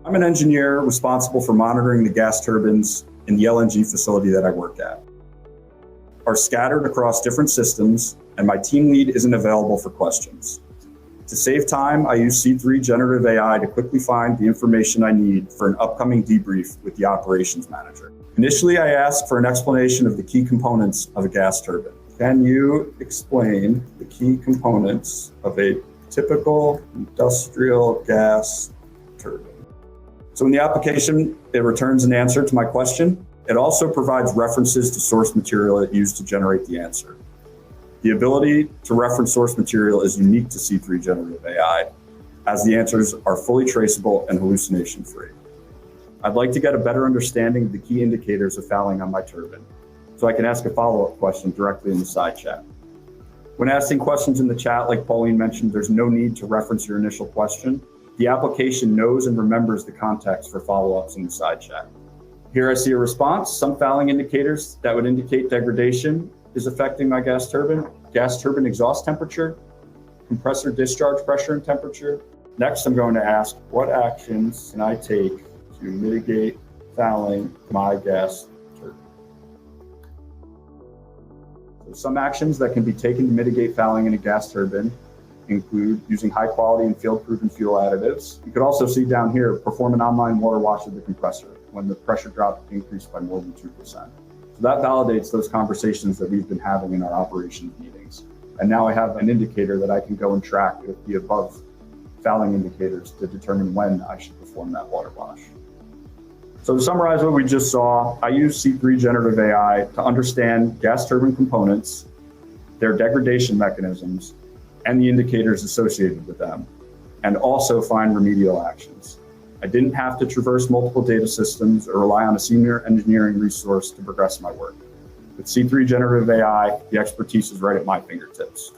I'm an engineer responsible for monitoring the gas turbines in the LNG facility that I work at. Are scattered across different systems, and my team lead isn't available for questions. To save time, I use C3 Generative AI to quickly find the information I need for an upcoming debrief with the operations manager. Initially, I ask for an explanation of the key components of a gas turbine. Can you explain the key components of a typical industrial gas turbine? So in the application, it returns an answer to my question. It also provides references to source material it used to generate the answer. The ability to reference source material is unique to C3 Generative AI, as the answers are fully traceable and hallucination-free. I'd like to get a better understanding of the key indicators of fouling on my turbine, so I can ask a follow-up question directly in the side chat. When asking questions in the chat, like Pauline mentioned, there's no need to reference your initial question. The application knows and remembers the context for follow-ups in the side chat. Here I see a response. Some fouling indicators that would indicate degradation is affecting my gas turbine exhaust temperature, compressor discharge pressure and temperature. Next, I'm going to ask, what actions can I take to mitigate fouling my gas turbine? So some actions that can be taken to mitigate fouling in a gas turbine include using high quality and field-proven fuel additives. You could also see down here, perform an online water wash of the compressor when the pressure drop increased by more than 2%. So that validates those conversations that we've been having in our operations meetings. And now I have an indicator that I can go and track with the above fouling indicators to determine when I should perform that water wash. So to summarize what we just saw, I use C3 Generative AI to understand gas turbine components, their degradation mechanisms, and the indicators associated with them, and also find remedial actions. I didn't have to traverse multiple data systems or rely on a senior engineering resource to progress my work. With C3 Generative AI, the expertise is right at my fingertips.